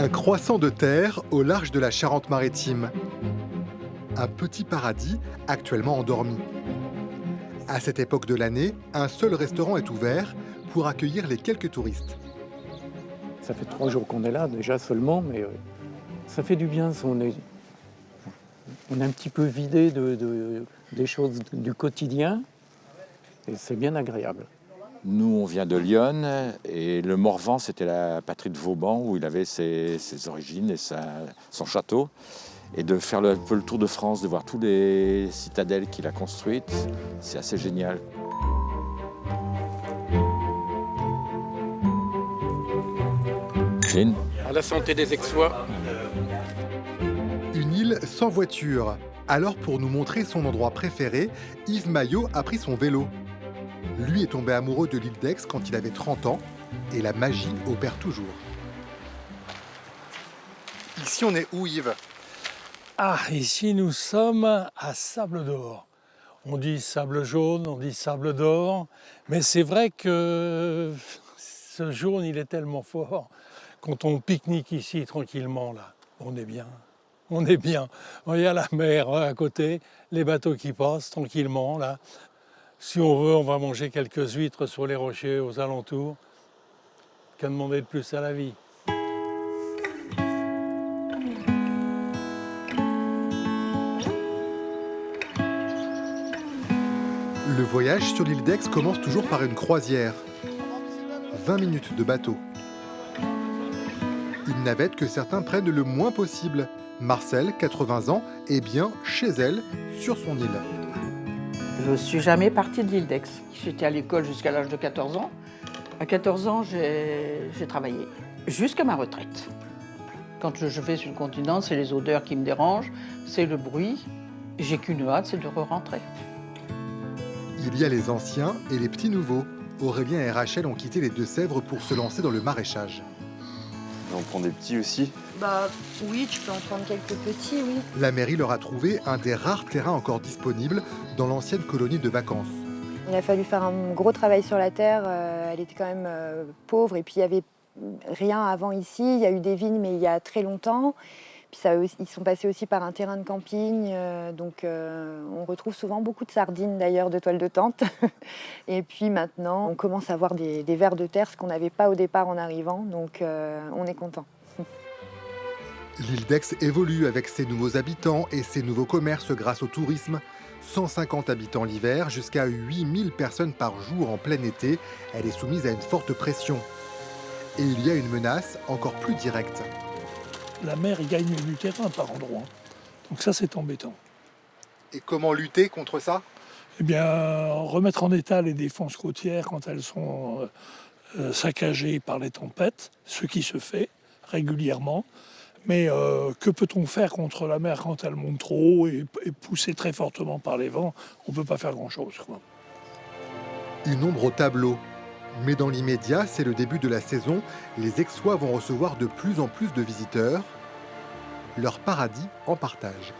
Un croissant de terre au large de la Charente-Maritime. Un petit paradis actuellement endormi. À cette époque de l'année, un seul restaurant est ouvert pour accueillir les quelques touristes. Ça fait 3 jours qu'on est là déjà seulement, mais ça fait du bien. On est un petit peu vidé des choses du quotidien et c'est bien agréable. Nous, on vient de Lyon et le Morvan, c'était la patrie de Vauban où il avait ses origines et son château. Et de faire un peu le tour de France, de voir toutes les citadelles qu'il a construites, c'est assez génial. Clean. À la santé des Aixois. Une île sans voiture. Alors pour nous montrer son endroit préféré, Yves Maillot a pris son vélo. Lui est tombé amoureux de l'île d'Aix quand il avait 30 ans et la magie opère toujours. Ici on est où, Yves ? Ah, ici nous sommes à Sable d'Or. On dit sable jaune, on dit sable d'or, mais c'est vrai que ce jaune il est tellement fort. Quand on pique-nique ici tranquillement, là, on est bien. On est bien. Il y a la mer à côté, les bateaux qui passent tranquillement, là. Si on veut, on va manger quelques huîtres sur les rochers aux alentours. Qu'à demander de plus à la vie. Le voyage sur l'île d'Aix commence toujours par une croisière. 20 minutes de bateau. Une navette que certains prennent le moins possible. Marcel, 80 ans, est bien chez elle, sur son île. Je ne suis jamais partie de l'île d'Aix. J'étais à l'école jusqu'à l'âge de 14 ans. À 14 ans, j'ai travaillé jusqu'à ma retraite. Quand je vais sur le continent, c'est les odeurs qui me dérangent, c'est le bruit. J'ai qu'une hâte, c'est de re-rentrer. Il y a les anciens et les petits nouveaux. Aurélien et Rachel ont quitté les Deux-Sèvres pour se lancer dans le maraîchage. Et on prend des petits aussi. Bah oui, tu peux en prendre quelques petits, oui. La mairie leur a trouvé un des rares terrains encore disponibles dans l'ancienne colonie de vacances. Il a fallu faire un gros travail sur la terre. Elle était quand même pauvre et puis il n'y avait rien avant ici. Il y a eu des vignes, mais il y a très longtemps. Puis ils sont passés aussi par un terrain de camping. Donc on retrouve souvent beaucoup de sardines d'ailleurs, de toiles de tente. Et puis maintenant, on commence à avoir des vers de terre, ce qu'on n'avait pas au départ en arrivant. Donc on est content. L'île d'Aix évolue avec ses nouveaux habitants et ses nouveaux commerces grâce au tourisme. 150 habitants l'hiver, jusqu'à 8000 personnes par jour en plein été. Elle est soumise à une forte pression. Et il y a une menace encore plus directe. La mer, il gagne du terrain par endroits. Donc ça, c'est embêtant. Et comment lutter contre ça ? Eh bien, remettre en état les défenses côtières quand elles sont saccagées par les tempêtes, ce qui se fait régulièrement. Mais que peut-on faire contre la mer quand elle monte trop haut et poussée très fortement par les vents ? On ne peut pas faire grand-chose, quoi. Une ombre au tableau. Mais dans l'immédiat, c'est le début de la saison. Les Aixois vont recevoir de plus en plus de visiteurs. Leur paradis en partage.